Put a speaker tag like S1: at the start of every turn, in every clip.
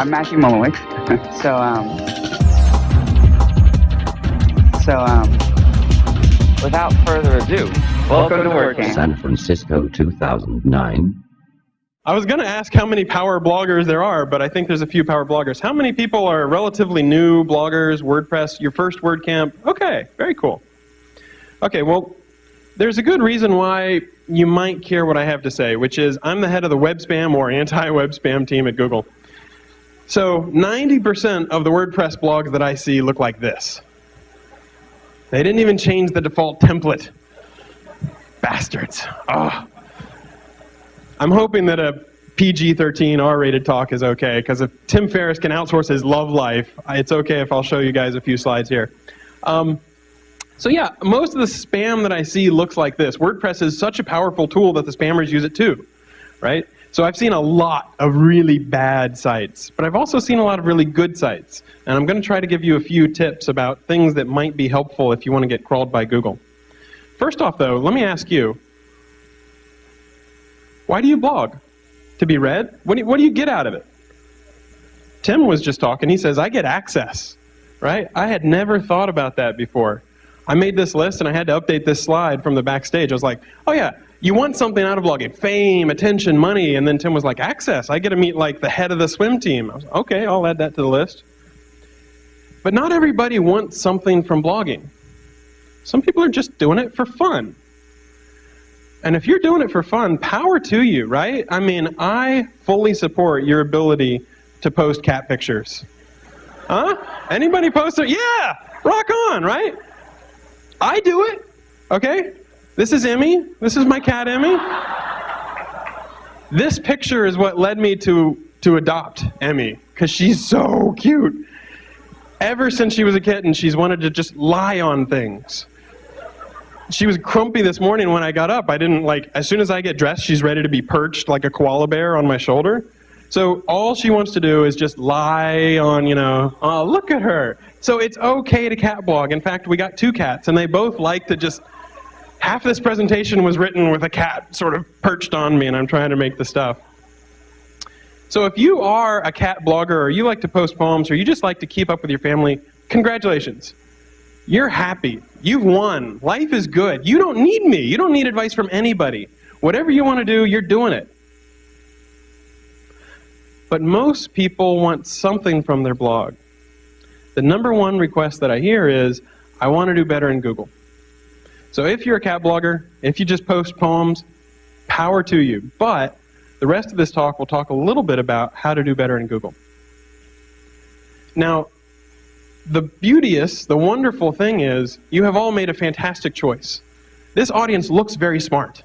S1: I'm Matthew Mulowicz. Without further ado, welcome to WordCamp.
S2: San Francisco 2009.
S3: I was going to ask how many power bloggers there are, but I think there's a few power bloggers. How many people are relatively new bloggers, WordPress, your first WordCamp? Okay, very cool. Okay, well, there's a good reason why you might care what I have to say, which is I'm the head of the web spam or anti-web spam team at Google. So 90% of the WordPress blogs that I see look like this. They didn't even change the default template. Bastards. Oh. I'm hoping that a PG-13 R-rated talk is okay, because if Tim Ferriss can outsource his love life, it's okay if I'll show you guys a few slides here. So yeah, most of the spam that I see looks like this. WordPress is such a powerful tool that the spammers use it too, right? So I've seen a lot of really bad sites, but I've also seen a lot of really good sites. And I'm going to try to give you a few tips about things that might be helpful if you want to get crawled by Google. First off though, let me ask you, why do you blog? To be read? What do you get out of it? Tim was just talking. He says, I get access, right? I had never thought about that before. I made this list and I had to update this slide from the backstage. I was like, oh yeah, you want something out of blogging. Fame, attention, money. And then Tim was like, access. I get to meet like the head of the swim team. I was like, okay, I'll add that to the list. But not everybody wants something from blogging. Some people are just doing it for fun. And if you're doing it for fun, power to you, right? I mean, I fully support your ability to post cat pictures. Huh? Anybody post it? Yeah! Rock on, right? I do it, okay? This is Emmy. This is my cat, Emmy. This picture is what led me to adopt Emmy, because she's so cute. Ever since she was a kitten, she's wanted to just lie on things. She was crumpy this morning when I got up. I didn't as soon as I get dressed, she's ready to be perched like a koala bear on my shoulder. So all she wants to do is just lie on, oh, look at her. So it's okay to cat blog. In fact, we got 2 cats, and they both like to just, half this presentation was written with a cat sort of perched on me, and I'm trying to make the stuff. So if you are a cat blogger, or you like to post poems, or you just like to keep up with your family, congratulations. You're happy. You've won. Life is good. You don't need me. You don't need advice from anybody. Whatever you want to do, you're doing it. But most people want something from their blog. The #1 request that I hear is, I want to do better in Google. So if you're a cat blogger, if you just post poems, power to you. But the rest of this talk will talk a little bit about how to do better in Google. Now, the wonderful thing is, you have all made a fantastic choice. This audience looks very smart,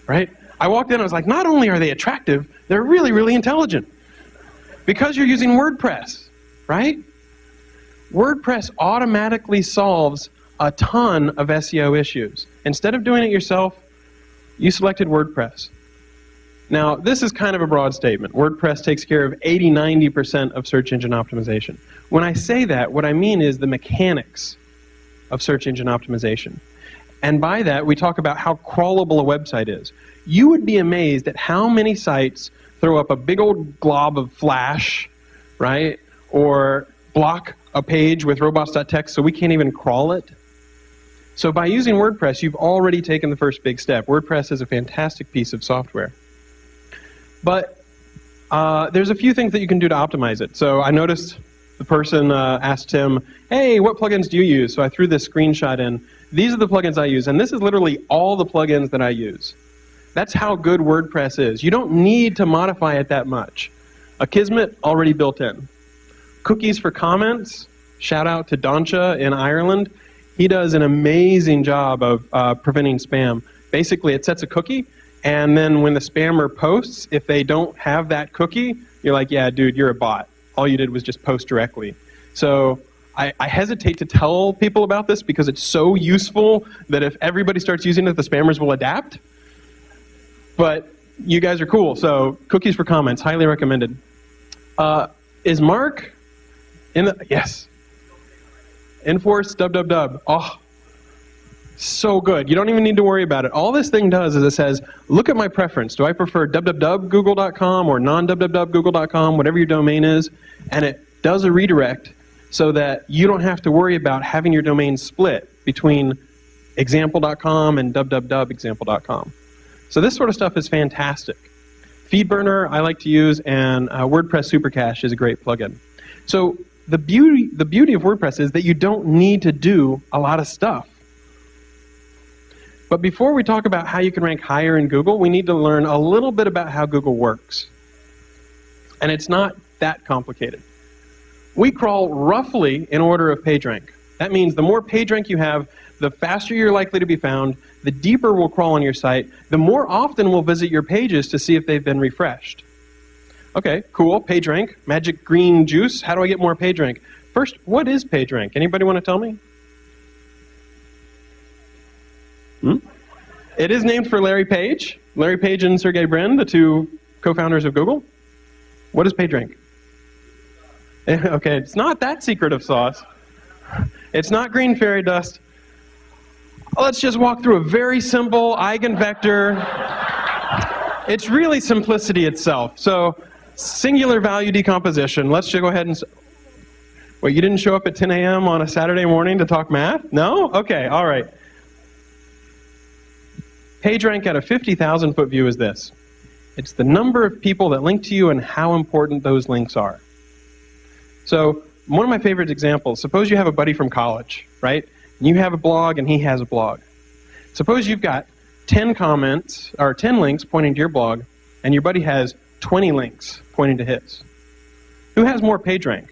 S3: right? I walked in, I was like, not only are they attractive, they're really, really intelligent. Because you're using WordPress, right? WordPress automatically solves a ton of SEO issues. Instead of doing it yourself, you selected WordPress. Now, this is kind of a broad statement. WordPress takes care of 80–90% of search engine optimization. When I say that, what I mean is the mechanics of search engine optimization. And by that, we talk about how crawlable a website is. You would be amazed at how many sites throw up a big old glob of Flash, right? Or block a page with robots.txt so we can't even crawl it. So by using WordPress, you've already taken the first big step. WordPress is a fantastic piece of software. But there's a few things that you can do to optimize it. So I noticed the person asked Tim, hey, what plugins do you use? So I threw this screenshot in. These are the plugins I use, and this is literally all the plugins that I use. That's how good WordPress is. You don't need to modify it that much. Akismet, already built in. Cookies for comments, shout out to Doncha in Ireland. He does an amazing job of preventing spam. Basically, it sets a cookie, and then when the spammer posts, if they don't have that cookie, you're like, yeah, dude, you're a bot. All you did was just post directly. So I hesitate to tell people about this because it's so useful that if everybody starts using it, the spammers will adapt. But you guys are cool, so cookies for comments, highly recommended. Is Mark in the, yes. Enforce, dub. Oh, So good. You don't even need to worry about it. All this thing does is it says, look at my preference. Do I prefer www.google.com or non-www.google.com, whatever your domain is? And it does a redirect so that you don't have to worry about having your domain split between example.com and www.example.com. So this sort of stuff is fantastic. FeedBurner I like to use, and WordPress Supercache is a great plugin. So the beauty of WordPress is that you don't need to do a lot of stuff. But before we talk about how you can rank higher in Google, we need to learn a little bit about how Google works. And it's not that complicated. We crawl roughly in order of PageRank. That means the more PageRank you have, the faster you're likely to be found, the deeper we'll crawl on your site, the more often we'll visit your pages to see if they've been refreshed. Okay, cool, PageRank, magic green juice. How do I get more PageRank? First, what is PageRank? Anybody want to tell me? It is named for Larry Page. Larry Page and Sergey Brin, the two co-founders of Google. What is PageRank? Okay, it's not that secret of sauce. It's not green fairy dust. Let's just walk through a very simple eigenvector. It's really simplicity itself. So, singular value decomposition. Let's just go ahead and... Wait, you didn't show up at 10 a.m. on a Saturday morning to talk math? No? Okay, all right. PageRank at a 50,000 foot view is this. It's the number of people that link to you and how important those links are. So, one of my favorite examples, suppose you have a buddy from college, right? You have a blog and he has a blog. Suppose you've got 10 comments, or 10 links pointing to your blog, and your buddy has 20 links pointing to his. Who has more PageRank?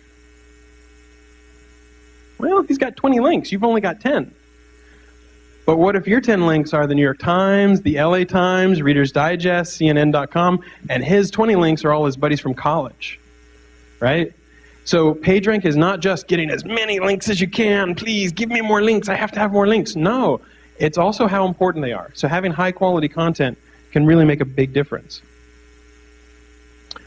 S3: Well, he's got 20 links. You've only got 10. But what if your 10 links are the New York Times, the LA Times, Reader's Digest, CNN.com, and his 20 links are all his buddies from college, right? So PageRank is not just getting as many links as you can. Please give me more links. I have to have more links. No, it's also how important they are. So having high quality content can really make a big difference.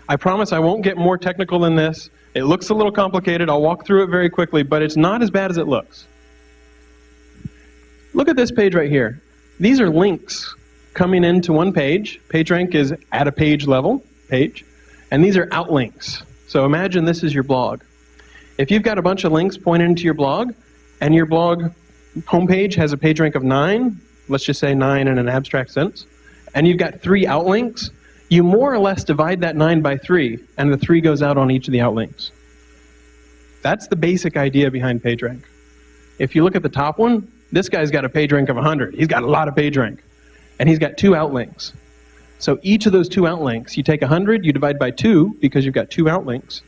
S3: I promise I won't get more technical than this. It looks a little complicated. I'll walk through it very quickly, but it's not as bad as it looks. Look at this page right here. These are links coming into one page. PageRank is at a page level, page, and these are outlinks. So imagine this is your blog. If you've got a bunch of links pointing into your blog, and your blog homepage has a PageRank of 9, let's just say 9 in an abstract sense, and you've got 3 outlinks, you more or less divide that 9 by 3, and the 3 goes out on each of the outlinks. That's the basic idea behind PageRank. If you look at the top one, this guy's got a PageRank of 100. He's got a lot of PageRank. And he's got 2 outlinks. So each of those 2 outlinks, you take 100, you divide by 2, because you've got 2 outlinks,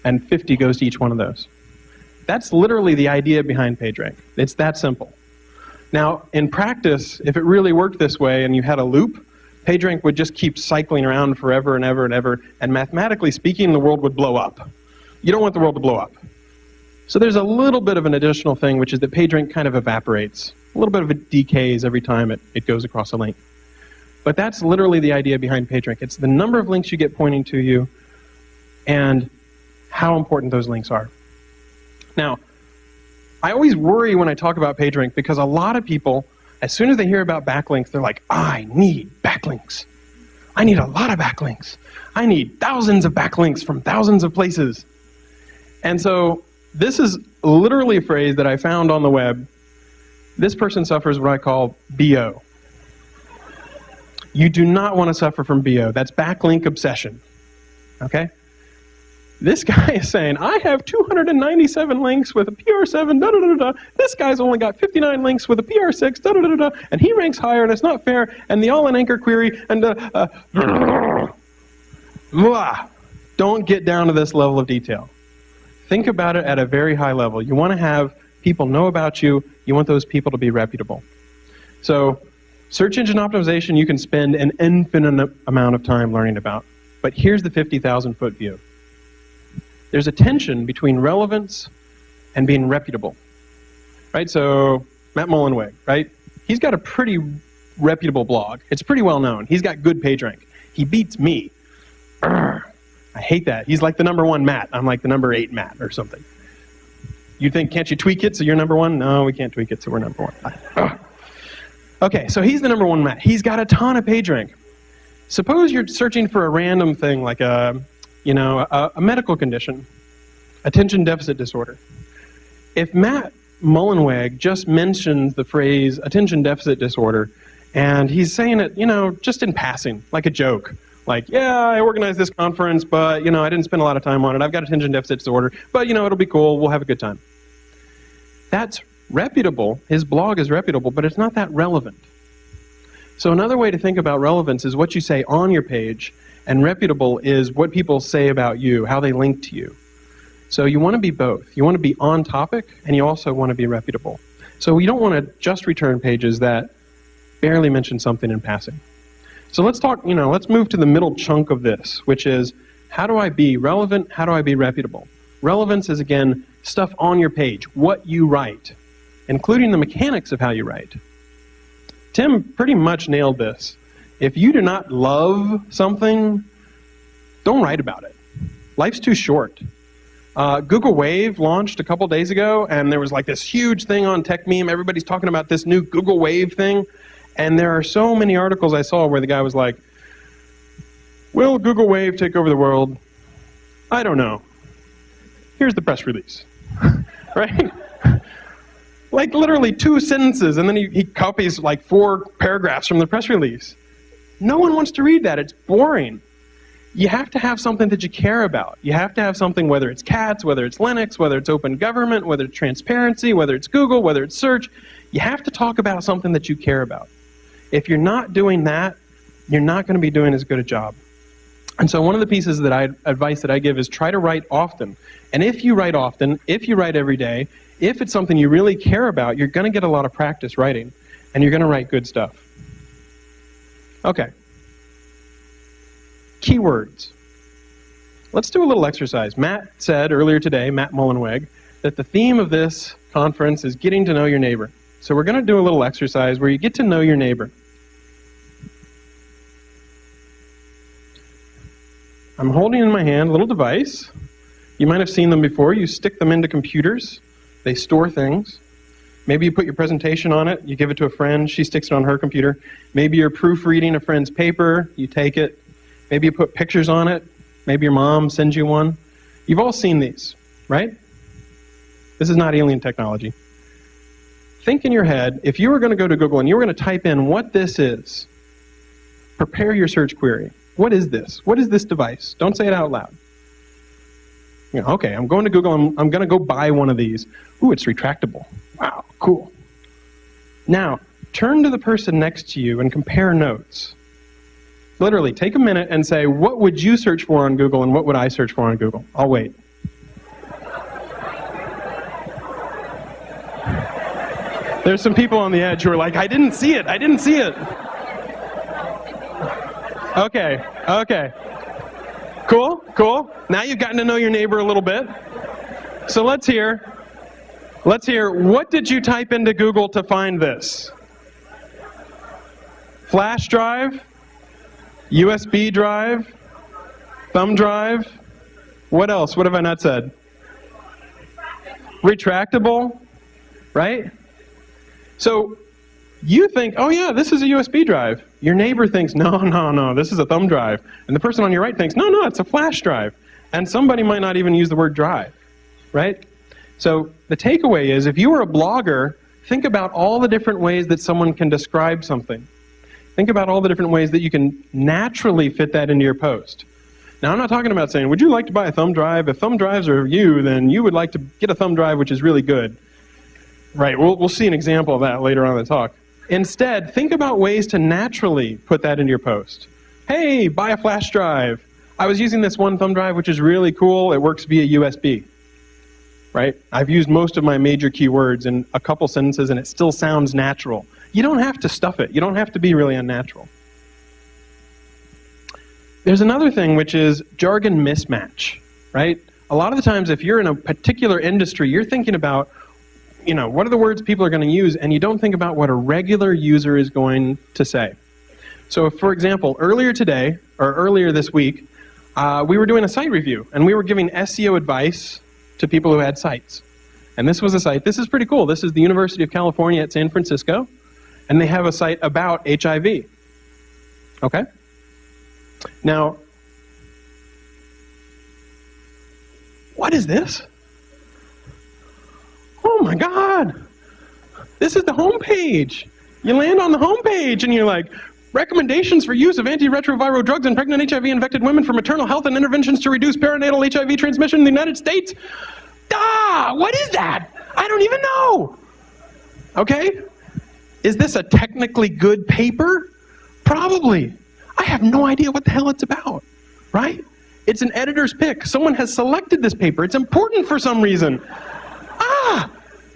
S3: and 50 goes to each one of those. That's literally the idea behind PageRank. It's that simple. Now, in practice, if it really worked this way and you had a loop, PageRank would just keep cycling around forever and ever and ever, and mathematically speaking, the world would blow up. You don't want the world to blow up. So there's a little bit of an additional thing, which is that PageRank kind of evaporates. A little bit of it decays every time it goes across a link. But that's literally the idea behind PageRank. It's the number of links you get pointing to you and how important those links are. Now, I always worry when I talk about PageRank because a lot of people, as soon as they hear about backlinks, they're like, I need backlinks. I need a lot of backlinks. I need thousands of backlinks from thousands of places. And so this is literally a phrase that I found on the web. This person suffers what I call BO. You do not want to suffer from BO. That's backlink obsession. Okay? This guy is saying, I have 297 links with a PR7, da-da-da-da. This guy's only got 59 links with a PR6, da-da-da-da. And he ranks higher, and it's not fair, and the all-in anchor query, and don't get down to this level of detail. Think about it at a very high level. You want to have people know about you. You want those people to be reputable. So search engine optimization you can spend an infinite amount of time learning about. But here's the 50,000 foot view. There's a tension between relevance and being reputable. Right? So Matt Mullenweg, right? He's got a pretty reputable blog. It's pretty well known. He's got good PageRank. He beats me. I hate that. He's like the #1 Matt. I'm like the #8 Matt or something. You think, can't you tweak it so you're #1? No, we can't tweak it so we're #1. Okay, so he's the number one Matt. He's got a ton of PageRank. Suppose you're searching for a random thing like a medical condition, attention deficit disorder. If Matt Mullenweg just mentions the phrase attention deficit disorder, and he's saying it, just in passing, like a joke, like, yeah, I organized this conference, but, I didn't spend a lot of time on it. I've got attention deficit disorder, but, it'll be cool. We'll have a good time. That's reputable. His blog is reputable, but it's not that relevant. So another way to think about relevance is what you say on your page, and reputable is what people say about you, how they link to you. So you want to be both. You want to be on topic, and you also want to be reputable. So you don't want to just return pages that barely mention something in passing. So let's talk, let's move to the middle chunk of this, which is, how do I be relevant? How do I be reputable? Relevance is, again, stuff on your page, what you write, including the mechanics of how you write. Tim pretty much nailed this. If you do not love something, don't write about it. Life's too short. Google Wave launched a couple days ago, and there was like this huge thing on TechMeme. Everybody's talking about this new Google Wave thing, and there are so many articles I saw where the guy was like, will Google Wave take over the world? I don't know. Here's the press release. Right? Like literally 2 sentences, and then he copies like 4 paragraphs from the press release. No one wants to read that. It's boring. You have to have something that you care about. You have to have something, whether it's cats, whether it's Linux, whether it's open government, whether it's transparency, whether it's Google, whether it's search. You have to talk about something that you care about. If you're not doing that, you're not going to be doing as good a job. And so one of the pieces that advice that I give is try to write often. And if you write often, if you write every day, if it's something you really care about, you're going to get a lot of practice writing, and you're going to write good stuff. Okay. Keywords. Let's do a little exercise. Matt said earlier today, Matt Mullenweg, that the theme of this conference is getting to know your neighbor. So we're going to do a little exercise where you get to know your neighbor. I'm holding in my hand a little device. You might have seen them before. You stick them into computers. They store things. Maybe you put your presentation on it. You give it to a friend. She sticks it on her computer. Maybe you're proofreading a friend's paper. You take it. Maybe you put pictures on it. Maybe your mom sends you one. You've all seen these, right? This is not alien technology. Think in your head, if you were going to go to Google and you were going to type in what this is, prepare your search query. What is this? What is this device? Don't say it out loud. Okay, I'm going to Google. I'm going to go buy one of these. Ooh, it's retractable. Wow, cool. Now, turn to the person next to you and compare notes. Literally, take a minute and say, what would you search for on Google and what would I search for on Google? I'll wait. There's some people on the edge who are like, I didn't see it. I didn't see it. Okay. Cool. Now you've gotten to know your neighbor a little bit. So let's hear, what did you type into Google to find this? Flash drive? USB drive? Thumb drive? What else? What have I not said? Retractable? Right? So you think, oh yeah, this is a USB drive. Your neighbor thinks, no, this is a thumb drive. And the person on your right thinks, no, it's a flash drive. And somebody might not even use the word drive, right? So the takeaway is, if you were a blogger, think about all the different ways that someone can describe something. Think about all the different ways that you can naturally fit that into your post. Now, I'm not talking about saying, would you like to buy a thumb drive? If thumb drives are you, then you would like to get a thumb drive which is really good. Right, we'll see an example of that later on in the talk. Instead, think about ways to naturally put that into your post. Hey, buy a flash drive. I was using this one thumb drive which is really cool. It works via USB. Right? I've used most of my major keywords in a couple sentences and it still sounds natural. You don't have to stuff it. You don't have to be really unnatural. There's another thing, which is jargon mismatch, right? A lot of the times if you're in a particular industry, you're thinking about, what are the words people are going to use, and you don't think about what a regular user is going to say. So, for example, earlier this week, we were doing a site review, and we were giving SEO advice to people who had sites. And this was a site. This is pretty cool. This is the University of California at San Francisco. and they have a site about HIV. Okay? Now, what is this? Oh my God! This is the home page. You land on the home page and you're like, recommendations for use of antiretroviral drugs in pregnant HIV-infected women for maternal health and interventions to reduce perinatal HIV transmission in the United States. What is that? I don't even know. Okay? Is this a technically good paper? Probably. I have no idea what the hell it's about, right? It's an editor's pick. Someone has selected this paper. It's important for some reason.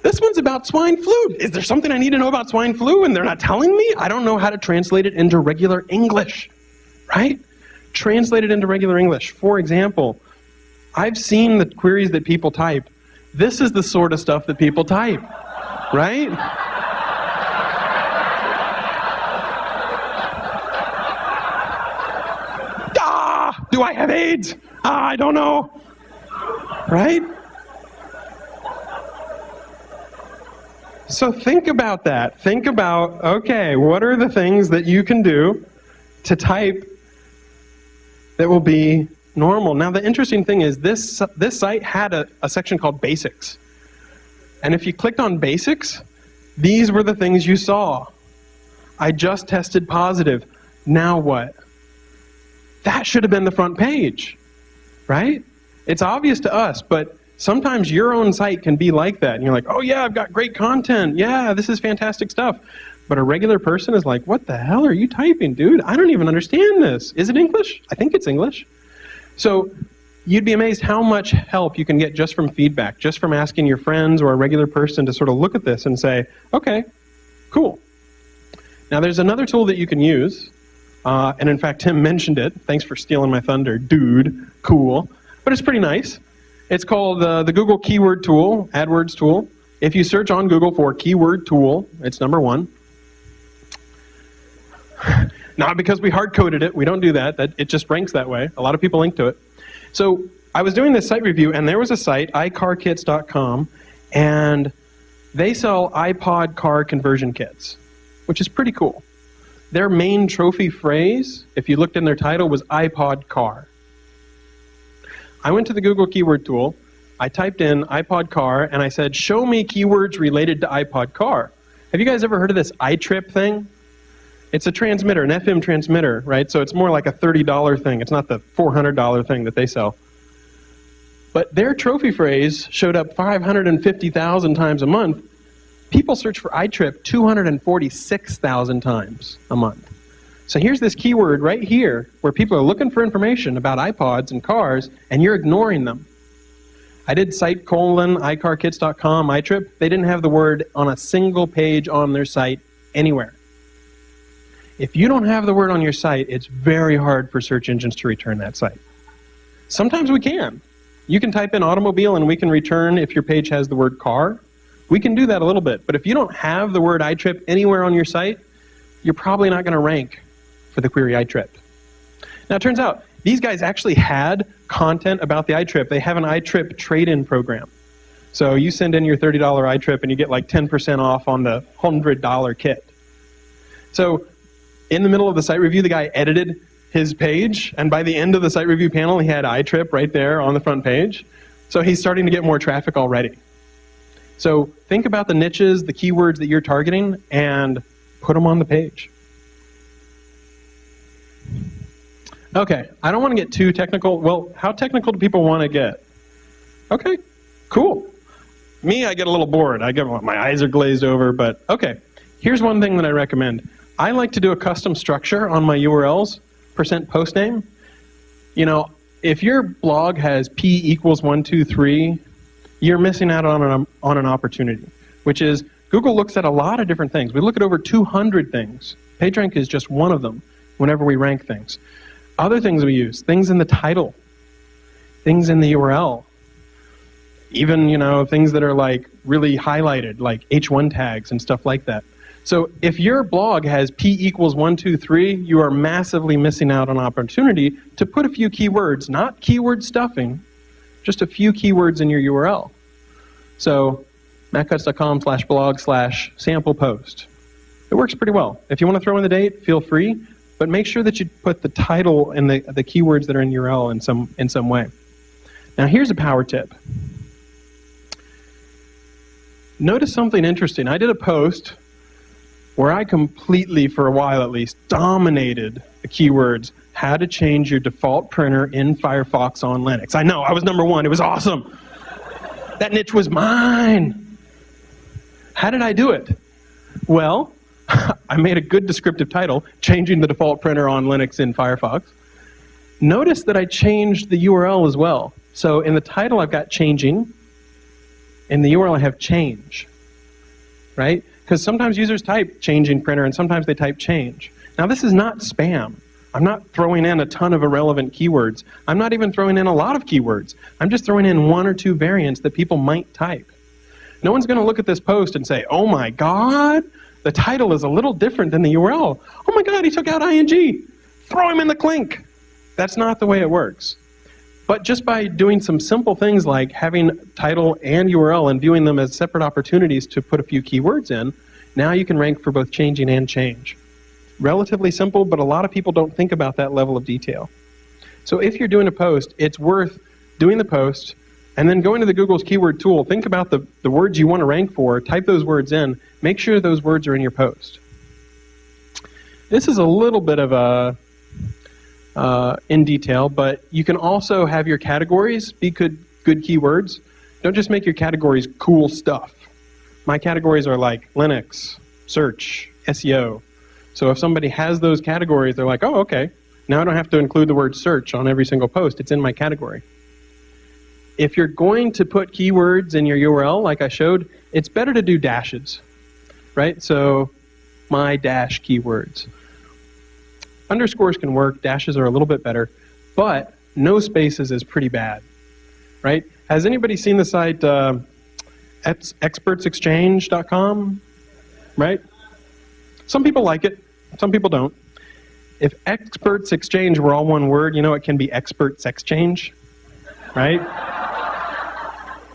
S3: This one's about swine flu. Is there something I need to know about swine flu and they're not telling me? I don't know how to translate it into regular English, right? Translate it into regular English. For example, I've seen the queries that people type. This is the sort of stuff that people type, right? Do I have AIDS? I don't know, right? So think about that. Think about, okay, what are the things that you can do to type that will be normal? Now, the interesting thing is this site had a section called Basics. And if you clicked on Basics, these were the things you saw. I just tested positive. Now what? That should have been the front page, right? It's obvious to us, but sometimes your own site can be like that. And you're like, oh yeah, I've got great content. Yeah, this is fantastic stuff. But a regular person is like, what the hell are you typing, dude? I don't even understand this. Is it English? I think it's English. So you'd be amazed how much help you can get just from feedback, just from asking your friends or a regular person to sort of look at this and say, okay, cool. Now there's another tool that you can use. And in fact, Tim mentioned it. Thanks for stealing my thunder, dude. Cool. But it's pretty nice. It's called the Google Keyword Tool, AdWords tool. If you search on Google for keyword tool, it's #1. Not because we hard-coded it. We don't do that. It just ranks that way. A lot of people link to it. So I was doing this site review, and there was a site, iCarKits.com, and they sell iPod car conversion kits, which is pretty cool. Their main trophy phrase, if you looked in their title, was iPod car. I went to the Google keyword tool, I typed in iPod car, and I said, show me keywords related to iPod car. Have you guys ever heard of this iTrip thing? It's a transmitter, an FM transmitter, right? So it's more like a $30 thing. It's not the $400 thing that they sell. But their trophy phrase showed up 550,000 times a month. People search for iTrip 246,000 times a month. So here's this keyword right here where people are looking for information about iPods and cars, and you're ignoring them. I did site : iCarKits.com, iTrip. They didn't have the word on a single page on their site anywhere. If you don't have the word on your site, it's very hard for search engines to return that site. Sometimes we can. You can type in automobile and we can return if your page has the word car. We can do that a little bit. But if you don't have the word iTrip anywhere on your site, you're probably not going to rank for the query iTrip. Now it turns out these guys actually had content about the iTrip. They have an iTrip trade-in program. So you send in your $30 iTrip and you get like 10% off on the $100 kit. So in the middle of the site review, the guy edited his page, and by the end of the site review panel, he had iTrip right there on the front page. So he's starting to get more traffic already. So think about the niches, the keywords that you're targeting, and put them on the page. Okay, I don't want to get too technical. Well, how technical do people want to get? Okay, cool. Me, I get a little bored. My eyes are glazed over, but okay. Here's one thing that I recommend. I like to do a custom structure on my URLs, %postname. You know, if your blog has P = 1, 2, 3, you're missing out on an opportunity, which is Google looks at a lot of different things. We look at over 200 things. PageRank is just one of them whenever we rank things. Other things we use, things in the title, things in the URL, even, you know, things that are like really highlighted, like H1 tags and stuff like that. So if your blog has P = 1, 2, 3, you are massively missing out on opportunity to put a few keywords, not keyword stuffing, just a few keywords in your URL. So mattcutts.com/blog/sample post. It works pretty well. If you want to throw in the date, feel free, but make sure that you put the title and the keywords that are in URL in some way. Now here's a power tip. Notice something interesting. I did a post where I completely, for a while at least, dominated the keywords, how to change your default printer in Firefox on Linux. I know, I was #1. It was awesome. That niche was mine. How did I do it? Well, I made a good descriptive title, changing the default printer on Linux in Firefox. Notice that I changed the URL as well. So in the title I've got changing, in the URL I have change, right? Because sometimes users type changing printer and sometimes they type change. Now this is not spam. I'm not throwing in a ton of irrelevant keywords. I'm not even throwing in a lot of keywords. I'm just throwing in 1 or 2 variants that people might type. No one's going to look at this post and say, oh my God, the title is a little different than the URL. Oh my God, he took out ing. Throw him in the clink. That's not the way it works. But just by doing some simple things like having title and URL and viewing them as separate opportunities to put a few keywords in, now you can rank for both changing and change. Relatively simple, but a lot of people don't think about that level of detail. So if you're doing a post, it's worth doing the post and then going to the Google's keyword tool, think about the words you want to rank for, type those words in, make sure those words are in your post. This is a little bit of a in detail, but you can also have your categories be good keywords. Don't just make your categories cool stuff. My categories are like Linux, search, SEO. So if somebody has those categories, they're like, oh, okay. Now I don't have to include the word search on every single post. It's in my category. If you're going to put keywords in your URL, like I showed, it's better to do dashes, right? So my dash keywords. Underscores can work, dashes are a little bit better, but no spaces is pretty bad, right? Has anybody seen the site expertsexchange.com, right? Some people like it, some people don't. If experts exchange were all one word, you know it can be experts exchange, right?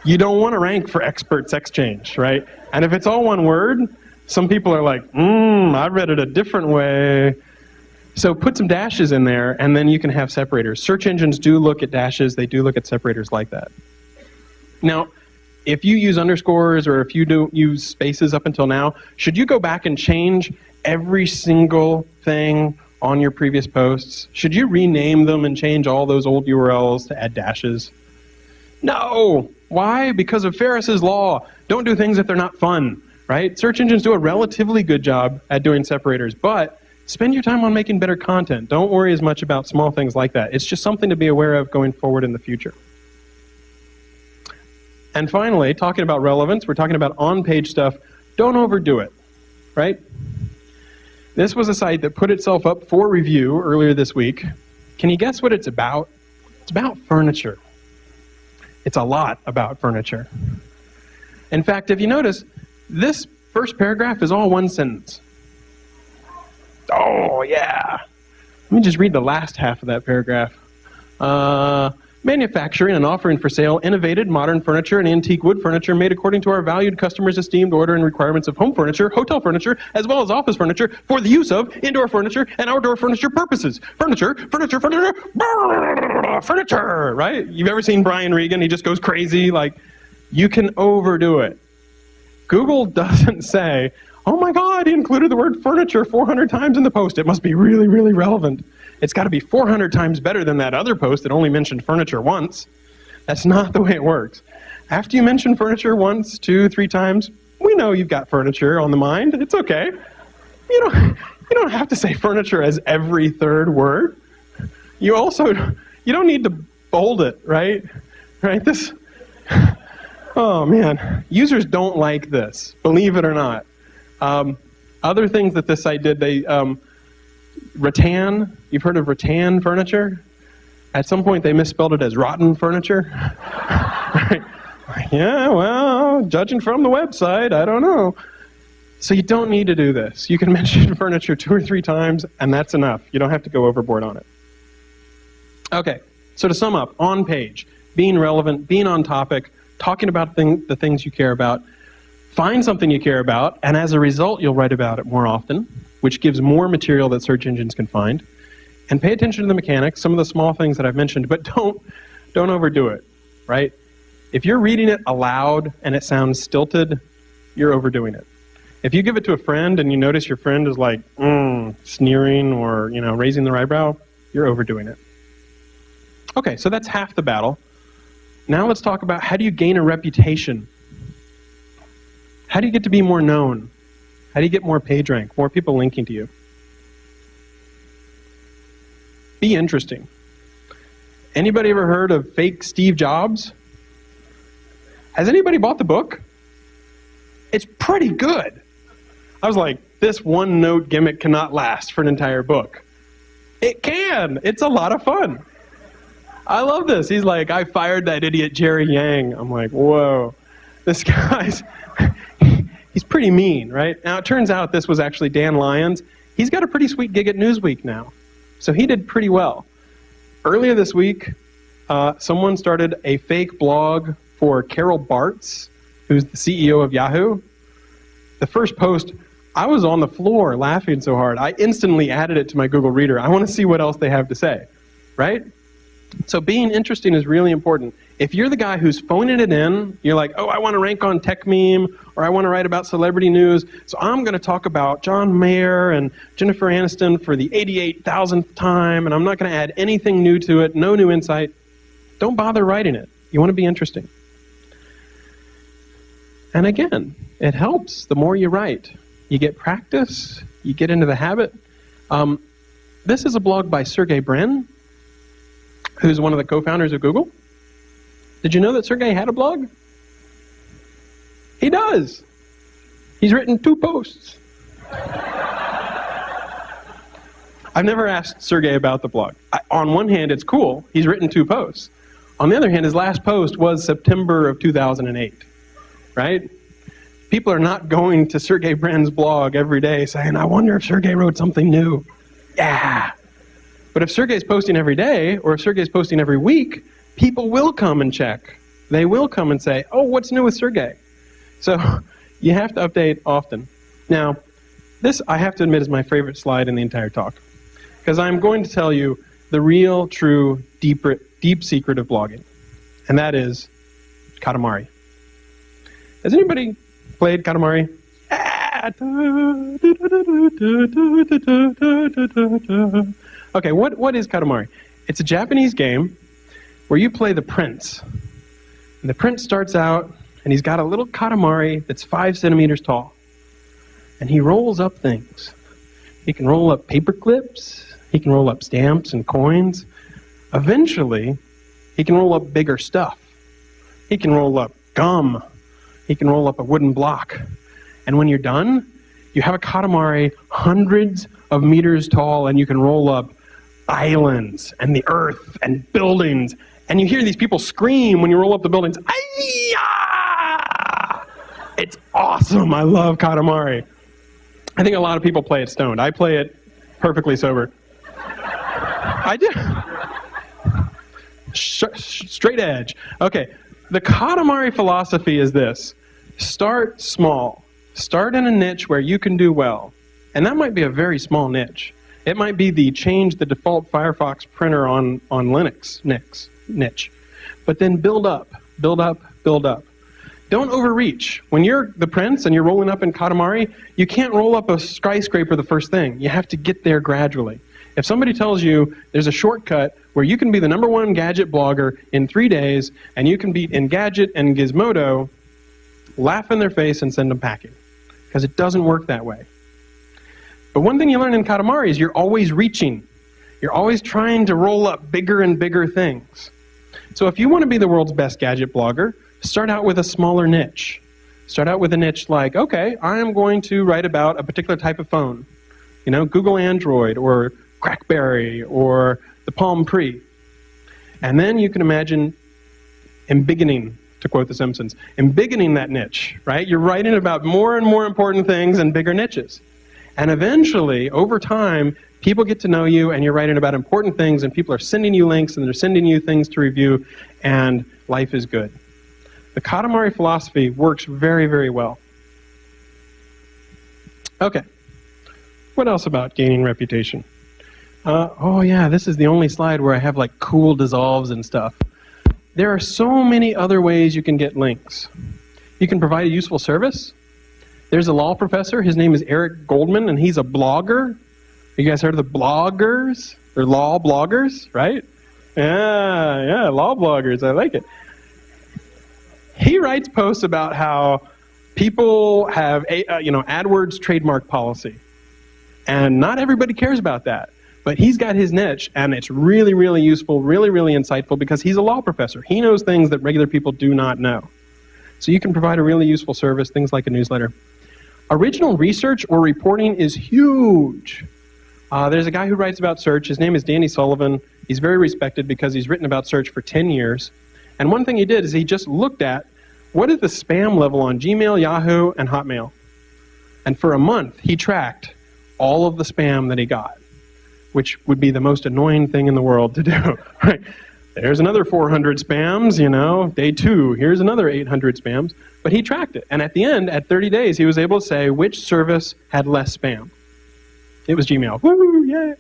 S3: You don't want to rank for experts exchange, right? And if it's all one word, some people are like, I read it a different way. So put some dashes in there, and then you can have separators. Search engines do look at dashes. They do look at separators like that. Now, if you use underscores or if you do use spaces up until now, should you go back and change every single thing on your previous posts? Should you rename them and change all those old URLs to add dashes? No! Why? Because of Ferris's law. Don't do things if they're not fun, right? Search engines do a relatively good job at doing separators, but spend your time on making better content. Don't worry as much about small things like that. It's just something to be aware of going forward in the future. And finally, talking about relevance, we're talking about on-page stuff. Don't overdo it, right? This was a site that put itself up for review earlier this week. Can you guess what it's about? It's about furniture. It's a lot about furniture. In fact, if you notice, this first paragraph is all one sentence. Oh, yeah. Let me just read the last half of that paragraph. Manufacturing and offering for sale innovative modern furniture and antique wood furniture made according to our valued customers' esteemed order and requirements of home furniture, hotel furniture, as well as office furniture for the use of indoor furniture and outdoor furniture purposes. Furniture, right? You've ever seen Brian Regan? He just goes crazy. Like, you can overdo it. Google doesn't say, oh my God, he included the word furniture 400 times in the post. It must be really, really relevant. It's got to be 400 times better than that other post that only mentioned furniture once. That's not the way it works. After you mention furniture once, 2, 3 times, we know you've got furniture on the mind. It's okay. You don't have to say furniture as every third word. You don't need to bold it, right? Right? Oh man, users don't like this, believe it or not. Other things that this site did, they rattan. You've heard of rattan furniture? At some point, they misspelled it as rotten furniture. Right? Yeah, well, judging from the website, I don't know. So you don't need to do this. You can mention furniture 2 or 3 times, and that's enough. You don't have to go overboard on it. Okay, so to sum up, on page, being relevant, being on topic, talking about the things you care about. Find something you care about, and as a result, you'll write about it more often, which gives more material that search engines can find. And pay attention to the mechanics, some of the small things that I've mentioned, but don't overdo it, right? If you're reading it aloud and it sounds stilted, you're overdoing it. If you give it to a friend and you notice your friend is like sneering or raising their eyebrow, you're overdoing it. Okay, so that's half the battle. Now let's talk about how do you gain a reputation? How do you get to be more known? How do you get more page rank, more people linking to you? Be interesting. Anybody ever heard of fake Steve Jobs? Has anybody bought the book? It's pretty good. I was like, this one note gimmick cannot last for an entire book. It can. It's a lot of fun. I love this. He's like, I fired that idiot Jerry Yang. I'm like, whoa. This guy's, he's pretty mean, right? Now, it turns out this was actually Dan Lyons. He's got a pretty sweet gig at Newsweek now. So he did pretty well. Earlier this week, someone started a fake blog for Carol Bartz, who's the CEO of Yahoo. The first post, I was on the floor laughing so hard, I instantly added it to my Google Reader. I want to see what else they have to say, right? So being interesting is really important. If you're the guy who's phoning it in, you're like, oh, I want to rank on Tech Meme, or I want to write about celebrity news, so I'm going to talk about John Mayer and Jennifer Aniston for the 88,000th time, and I'm not going to add anything new to it, no new insight. Don't bother writing it. You want to be interesting. And again, it helps. The more you write, you get practice, you get into the habit. This is a blog by Sergey Brin, who's one of the co-founders of Google. Did you know that Sergey had a blog? He does. He's written 2 posts. I've never asked Sergey about the blog. On one hand, it's cool. He's written 2 posts. On the other hand, his last post was September of 2008, right? People are not going to Sergey Brin's blog every day saying, I wonder if Sergey wrote something new. Yeah. But if Sergey's posting every day, or if Sergey's posting every week, people will come and check. They will come and say, oh, what's new with Sergey? So you have to update often. Now, this, I have to admit, is my favorite slide in the entire talk, because I'm going to tell you the real, true, deep secret of blogging, and that is Katamari. Has anybody played Katamari? Okay, what is Katamari? It's a Japanese game where you play the prince. And the prince starts out, and he's got a little Katamari that's 5 centimeters tall. And he rolls up things. He can roll up paper clips. He can roll up stamps and coins. Eventually, he can roll up bigger stuff. He can roll up gum. He can roll up a wooden block. And when you're done, you have a Katamari hundreds of meters tall, and you can roll up islands and the earth and buildings. And you hear these people scream when you roll up the buildings. Ay-ya! It's awesome. I love Katamari. I think a lot of people play it stoned. I play it perfectly sober. I do. Straight edge. Okay. The Katamari philosophy is this. Start small. Start in a niche where you can do well. And that might be a very small niche. It might be the change the default Firefox printer on Linux niche. But then build up, build up, build up. Don't overreach. When you're the prince and you're rolling up in Katamari, you can't roll up a skyscraper the first thing. You have to get there gradually. If somebody tells you there's a shortcut where you can be the #1 gadget blogger in 3 days, and you can beat Engadget and Gizmodo, laugh in their face and send them packing. Because it doesn't work that way. But one thing you learn in Katamari is you're always reaching. You're always trying to roll up bigger and bigger things. So if you want to be the world's best gadget blogger, start out with a smaller niche. Start out with a niche like, okay, I am going to write about a particular type of phone. You know, Google Android or Crackberry or the Palm Pre. And then you can imagine embiggening, to quote The Simpsons, embiggening that niche, right? You're writing about more and more important things and bigger niches. And eventually, over time, people get to know you, and you're writing about important things, and people are sending you links, and they're sending you things to review, and life is good. The Katamari philosophy works very, very well. Okay. What else about gaining reputation? Oh yeah, this is the only slide where I have like cool dissolves and stuff. There are so many other ways you can get links. You can provide a useful service. There's a law professor, his name is Eric Goldman, and he's a blogger. You guys heard of the bloggers? They're law bloggers, right? Yeah, law bloggers, I like it. He writes posts about how people have AdWords trademark policy. And not everybody cares about that. But he's got his niche, and it's really, really useful, really, really insightful, because he's a law professor. He knows things that regular people do not know. So you can provide a really useful service, things like a newsletter. Original research or reporting is huge. There's a guy who writes about search. His name is Danny Sullivan. He's very respected because he's written about search for 10 years. And one thing he did is he just looked at what is the spam level on Gmail, Yahoo, and Hotmail. And for a month, he tracked all of the spam that he got, which would be the most annoying thing in the world to do. Right? There's another 400 spams, day 2, here's another 800 spams. But he tracked it. And at the end, at 30 days, he was able to say which service had less spam. It was Gmail. Woo, yay.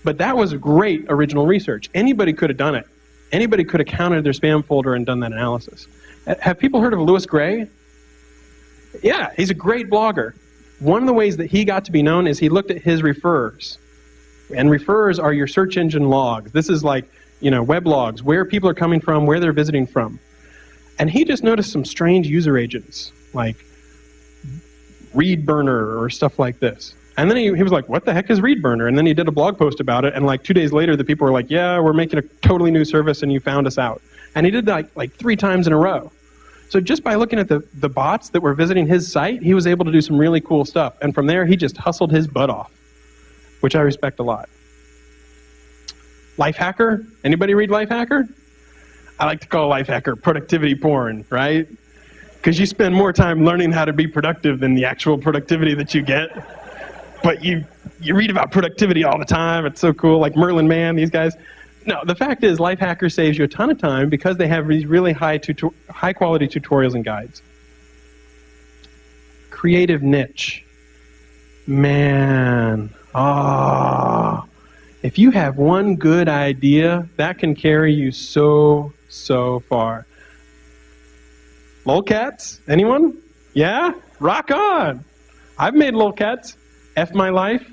S3: But that was great original research. Anybody could have done it. Anybody could have counted their spam folder and done that analysis. Have people heard of Louis Gray? Yeah, he's a great blogger. One of the ways that he got to be known is he looked at his referrers. And referrers are your search engine logs. This is like, web logs, where people are coming from, where they're visiting from. And he just noticed some strange user agents, like ReadBurner or stuff like this. And then he was like, what the heck is ReadBurner? And then he did a blog post about it, and like 2 days later, the people were like, yeah, we're making a totally new service, and you found us out. And he did that like 3 times in a row. So just by looking at the bots that were visiting his site, he was able to do some really cool stuff. And from there, he just hustled his butt off, which I respect a lot. Lifehacker? Anybody read Lifehacker? I like to call Lifehacker productivity porn, right? Because you spend more time learning how to be productive than the actual productivity that you get. But you read about productivity all the time. It's so cool, like Merlin Mann, these guys. No, the fact is Lifehacker saves you a ton of time because they have these really high-quality tutorials and guides. Creative niche. Man, if you have one good idea, that can carry you so far. Lolcats? Anyone? Yeah? Rock on! I've made lolcats. F my life.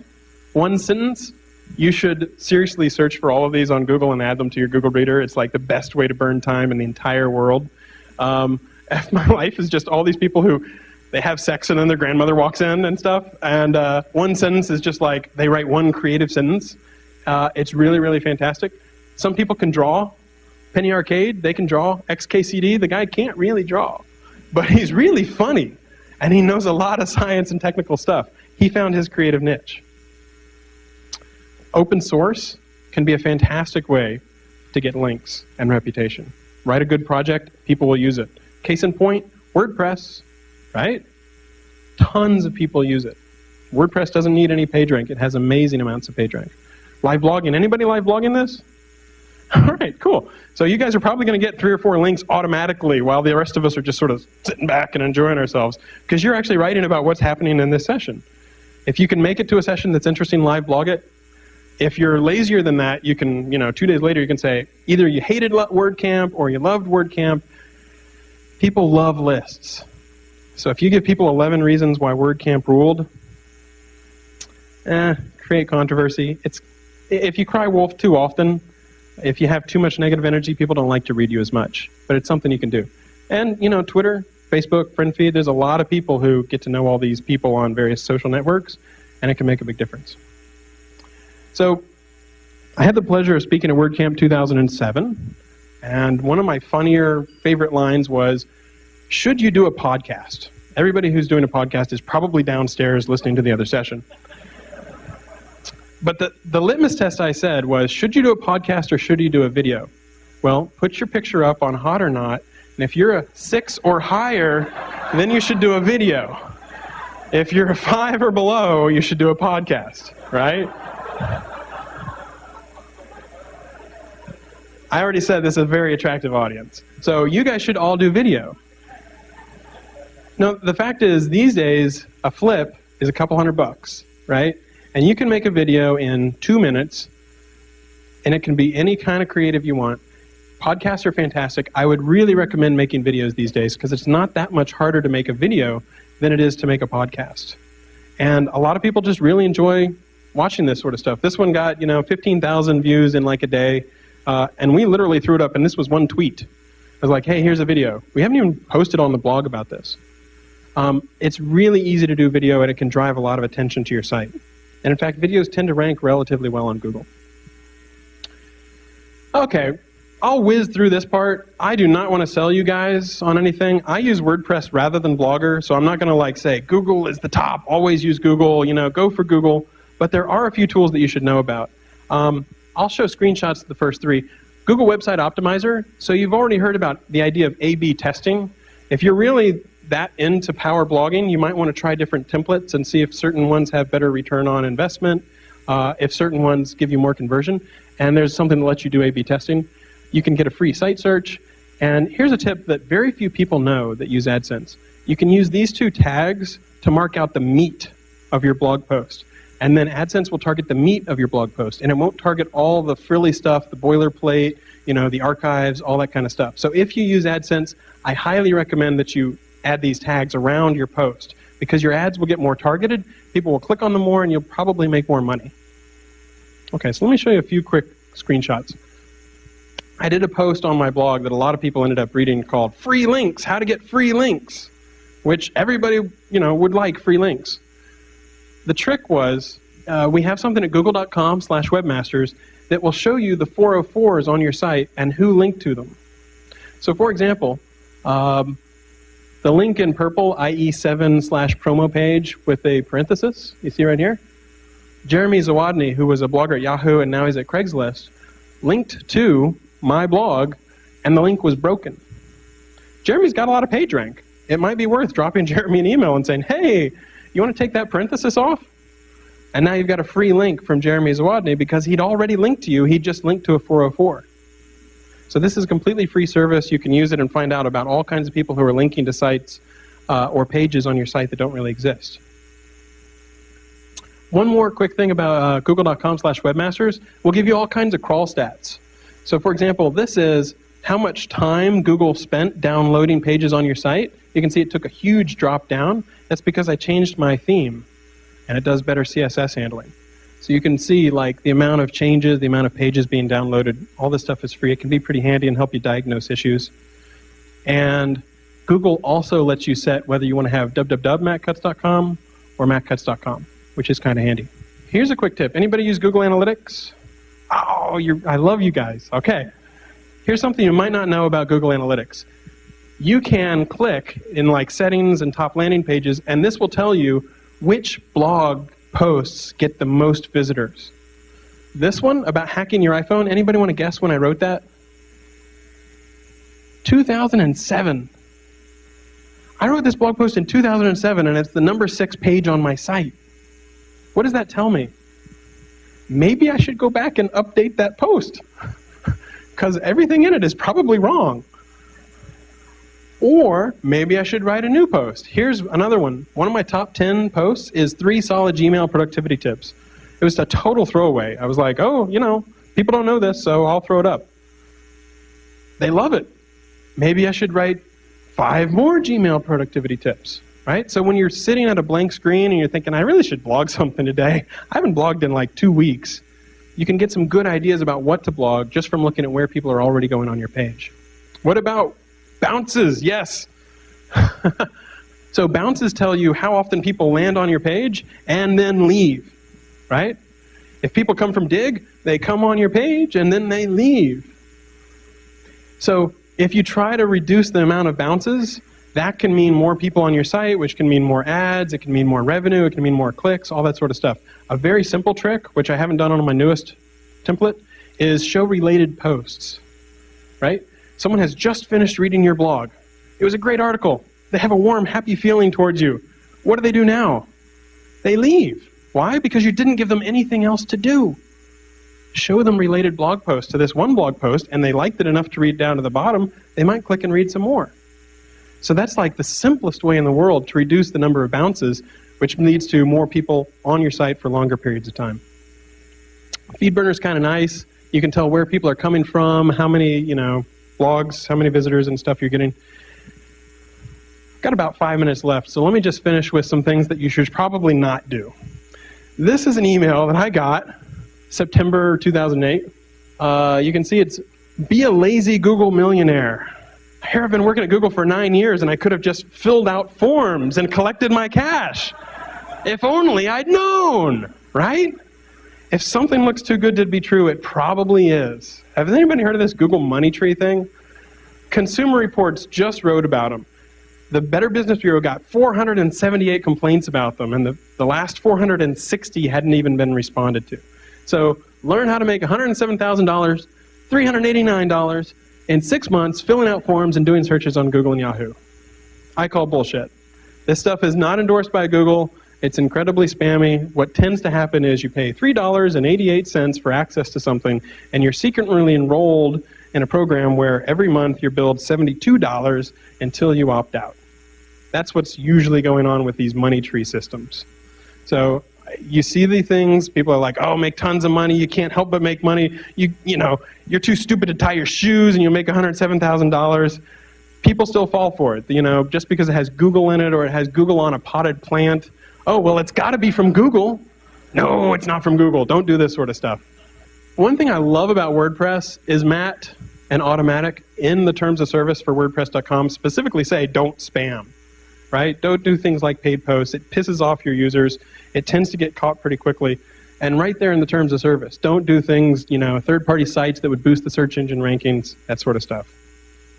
S3: One sentence. You should seriously search for all of these on Google and add them to your Google Reader. It's like the best way to burn time in the entire world. F my life is just all these people who they have sex and then their grandmother walks in and stuff. And one sentence is just like they write one creative sentence. It's really, really fantastic. Some people can draw. Penny Arcade, they can draw. XKCD, the guy can't really draw. But he's really funny. And he knows a lot of science and technical stuff. He found his creative niche. Open source can be a fantastic way to get links and reputation. Write a good project, people will use it. Case in point, WordPress, right? Tons of people use it. WordPress doesn't need any PageRank. It has amazing amounts of PageRank. Live blogging. Anybody live blogging this? All right, cool. So you guys are probably going to get 3 or 4 links automatically while the rest of us are just sort of sitting back and enjoying ourselves because you're actually writing about what's happening in this session. If you can make it to a session that's interesting, live blog it. If you're lazier than that, you can, 2 days later, you can say either you hated WordCamp or you loved WordCamp. People love lists. So if you give people 11 reasons why WordCamp ruled, create controversy. If you cry wolf too often, if you have too much negative energy, people don't like to read you as much. But it's something you can do. And, Twitter, Facebook, friend feed, there's a lot of people who get to know all these people on various social networks, and it can make a big difference. So I had the pleasure of speaking at WordCamp 2007, and one of my funnier favorite lines was, should you do a podcast? Everybody who's doing a podcast is probably downstairs listening to the other session. But the litmus test I said was, should you do a podcast or should you do a video? Well, put your picture up on Hot or Not, and if you're a 6 or higher, then you should do a video. If you're a 5 or below, you should do a podcast, right? I already said this is a very attractive audience. So you guys should all do video. No, the fact is, these days, a flip is a couple $100, right? And you can make a video in 2 minutes, and it can be any kind of creative you want. Podcasts are fantastic. I would really recommend making videos these days because it's not that much harder to make a video than it is to make a podcast. And a lot of people just really enjoy watching this sort of stuff. This one got, 15,000 views in like a day, and we literally threw it up, and this was one tweet. I was like, hey, here's a video. We haven't even posted on the blog about this. It's really easy to do video, and it can drive a lot of attention to your site. And in fact, videos tend to rank relatively well on Google. Okay, I'll whiz through this part. I do not want to sell you guys on anything. I use WordPress rather than Blogger, so I'm not going to say Google is the top, always use Google, go for Google. But there are a few tools that you should know about. I'll show screenshots of the first three. Google Website Optimizer. So you've already heard about the idea of A/B testing. If you're really that into power blogging, you might want to try different templates and see if certain ones have better return on investment, if certain ones give you more conversion. And there's something that lets you do A/B testing. You can get a free site search. And here's a tip that very few people know that use AdSense. You can use these two tags to mark out the meat of your blog post. And then AdSense will target the meat of your blog post. And it won't target all the frilly stuff, the boilerplate, the archives, all that kind of stuff. So if you use AdSense, I highly recommend that you add these tags around your post because your ads will get more targeted, people will click on them more, and you'll probably make more money. Okay, so let me show you a few quick screenshots. I did a post on my blog that a lot of people ended up reading called Free Links, How to Get Free Links, which everybody, would like free links. The trick was we have something at google.com/webmasters that will show you the 404s on your site and who linked to them. So for example, the link in purple, IE7/promo page with a parenthesis, you see right here? Jeremy Zawadny, who was a blogger at Yahoo and now he's at Craigslist, linked to my blog, and the link was broken. Jeremy's got a lot of page rank. It might be worth dropping Jeremy an email and saying, hey, you want to take that parenthesis off? And now you've got a free link from Jeremy Zawadny because he'd already linked to you. He just linked to a 404. So this is a completely free service. You can use it and find out about all kinds of people who are linking to sites or pages on your site that don't really exist. One more quick thing about google.com/webmasters. We'll give you all kinds of crawl stats. So for example, this is how much time Google spent downloading pages on your site. You can see it took a huge drop down. That's because I changed my theme, and it does better CSS handling. So you can see the amount of changes, the amount of pages being downloaded. All this stuff is free. It can be pretty handy and help you diagnose issues. And Google also lets you set whether you want to have www.mattcutts.com or mattcutts.com, which is kind of handy. Here's a quick tip. Anybody use Google Analytics? Oh, I love you guys. Okay. Here's something you might not know about Google Analytics. You can click in settings and top landing pages, and this will tell you which blog posts get the most visitors. This one about hacking your iPhone, anybody want to guess when I wrote that? 2007. I wrote this blog post in 2007, and it's the number 6 page on my site. What does that tell me? Maybe I should go back and update that post because everything in it is probably wrong. Or maybe I should write a new post. Here's another one. One of my top 10 posts is 3 solid Gmail productivity tips. It was a total throwaway. I was like, oh, people don't know this, so I'll throw it up. They love it. Maybe I should write 5 more Gmail productivity tips, right? So when you're sitting at a blank screen and you're thinking, I really should blog something today. I haven't blogged in 2 weeks. You can get some good ideas about what to blog just from looking at where people are already going on your page. What about bounces? Yes. So bounces tell you how often people land on your page and then leave, right? If people come from Dig, they come on your page and then they leave. So if you try to reduce the amount of bounces, that can mean more people on your site, which can mean more ads, it can mean more revenue, it can mean more clicks, all that sort of stuff. A very simple trick, which I haven't done on my newest template, is show related posts, right? Someone has just finished reading your blog. It was a great article. They have a warm, happy feeling towards you. What do now? They leave. Why? Because you didn't give them anything else to do. Show them related blog posts to this one blog post, and they liked it enough to read down to the bottom, they might click and read some more. So that's like the simplest way in the world to reduce the number of bounces, which leads to more people on your site for longer periods of time. FeedBurner is kind of nice. You can tell where people are coming from, how many, blogs, how many visitors and stuff you're getting. Got about 5 minutes left, so let me just finish with some things that you should probably not do. This is an email that I got September 2008. You can see it's "Be a lazy Google millionaire." Here I've been working at Google for 9 years and I could have just filled out forms and collected my cash. If only I'd known, right? If something looks too good to be true, it probably is. Has anybody heard of this Google Money Tree thing? Consumer Reports just wrote about them. The Better Business Bureau got 478 complaints about them, and the last 460 hadn't even been responded to. So learn how to make $107,000, $389 in 6 months, filling out forms and doing searches on Google and Yahoo. I call bullshit. This stuff is not endorsed by Google. It's incredibly spammy. What tends to happen is you pay $3.88 for access to something, and you're secretly enrolled in a program where every month you're billed $72 until you opt out. That's what's usually going on with these money tree systems. So you see the things, people are like, oh, make tons of money, you can't help but make money, you're too stupid to tie your shoes and you'll make $107,000. People still fall for it, just because it has Google in it or it has Google on a potted plant. Oh, well, it's got to be from Google. No, it's not from Google. Don't do this sort of stuff. One thing I love about WordPress is Matt and Automatic in the terms of service for WordPress.com specifically say don't spam, right? Don't do things like paid posts. It pisses off your users. It tends to get caught pretty quickly. And right there in the terms of service, don't do things, third-party sites that would boost the search engine rankings, that sort of stuff.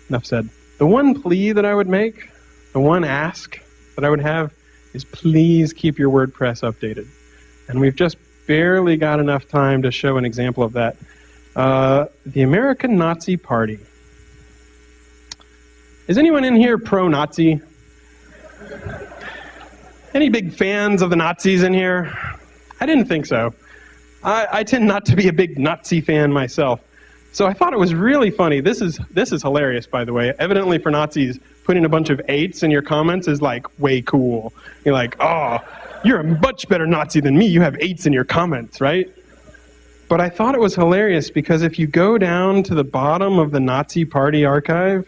S3: Enough said. The one plea that I would make, the one ask that I would have is please keep your WordPress updated. And we've just barely got enough time to show an example of that. The American Nazi Party. Is anyone in here pro-Nazi? Any big fans of the Nazis in here? I didn't think so. I tend not to be a big Nazi fan myself. So I thought it was really funny. This is hilarious, by the way. Evidently for Nazis, putting a bunch of 8s in your comments is like way cool. You're like, oh, you're a much better Nazi than me. You have 8s in your comments, right? But I thought it was hilarious because if you go down to the bottom of the Nazi Party archive,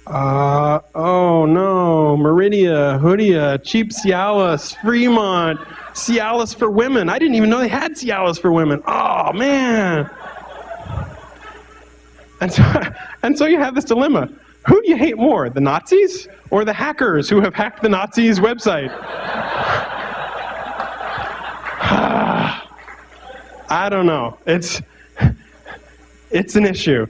S3: oh no, Meridia, Hoodia, Cheap Cialis, Fremont, Cialis for women. I didn't even know they had Cialis for women. Oh man. And so you have this dilemma. Who do you hate more, the Nazis or the hackers who have hacked the Nazis' website? I don't know. It's an issue.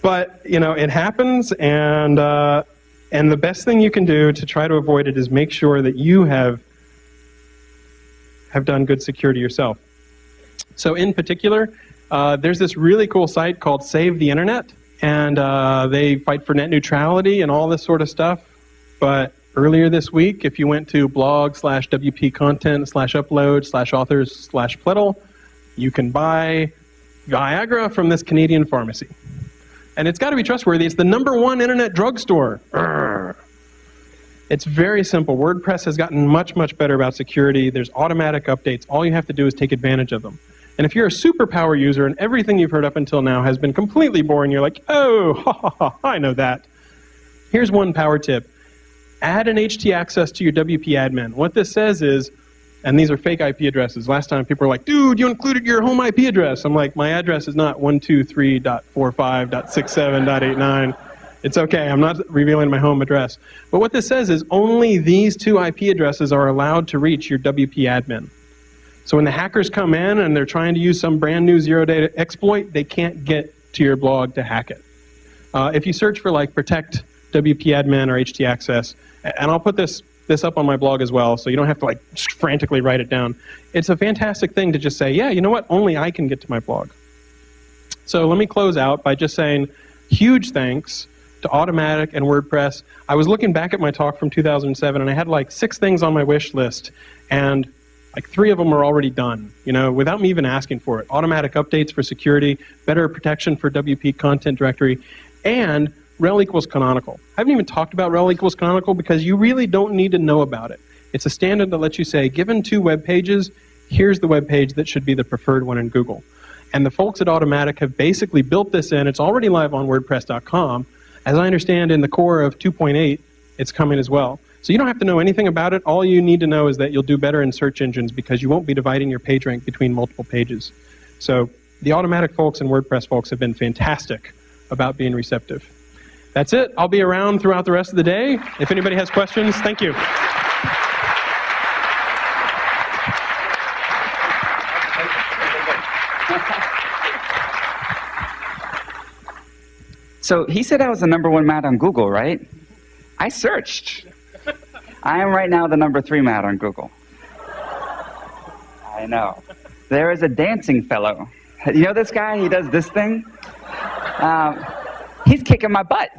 S3: But, it happens, and the best thing you can do to try to avoid it is make sure that you have done good security yourself. So in particular, there's this really cool site called Save the Internet, and they fight for net neutrality and all this sort of stuff. But earlier this week, if you went to blog/wp-content/upload/authors/pletl, you can buy Viagra from this Canadian pharmacy. And it's got to be trustworthy. It's the #1 internet drugstore. Urgh. It's very simple. WordPress has gotten much, much better about security. There's automatic updates. All you have to do is take advantage of them. And if you're a superpower user and everything you've heard up until now has been completely boring, you're like, oh, ha, ha, ha, I know that. Here's one power tip. Add an htaccess to your WP admin. What this says is, and these are fake IP addresses. Last time people were like, dude, you included your home IP address. I'm like, my address is not 123.45.67.89. It's okay, I'm not revealing my home address. But what this says is only these 2 IP addresses are allowed to reach your WP admin. So when the hackers come in and they're trying to use some brand new zero-day exploit, they can't get to your blog to hack it. If you search for like protect WP admin or htaccess, and I'll put this up on my blog as well, so you don't have to like frantically write it down. It's a fantastic thing to just say, yeah, you know what, only I can get to my blog. So let me close out by just saying huge thanks to Automatic and WordPress. I was looking back at my talk from 2007, and I had like 6 things on my wish list, and like 3 of them are already done, without me even asking for it. Automatic updates for security, better protection for WP content directory, and rel equals canonical. I haven't even talked about rel equals canonical because you really don't need to know about it. It's a standard that lets you say, given two web pages, here's the web page that should be the preferred one in Google. And the folks at Automatic have basically built this in. It's already live on WordPress.com. As I understand, in the core of 2.8, it's coming as well. So you don't have to know anything about it. All you need to know is that you'll do better in search engines because you won't be dividing your page rank between multiple pages. So the Automatic folks and WordPress folks have been fantastic about being receptive. That's it. I'll be around throughout the rest of the day. If anybody has questions, thank you.
S1: So he said I was the #1 mat on Google, right? I searched. I am right now the #3 mat on Google. I know. There is a dancing fellow. You know this guy? He does this thing. He's kicking my butt.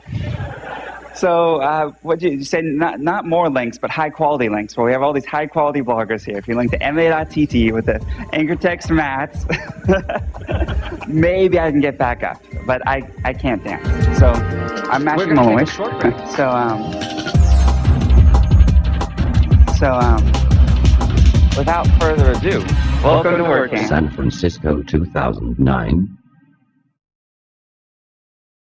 S1: So what did you say? Not more links, but high quality links. Well, we have all these high quality bloggers here. If you link to ma.tt with the anchor text mats, maybe I can get back up. But I can't dance. So I'm matching my wish. So without further ado, welcome to WordCamp.
S2: San Francisco 2009.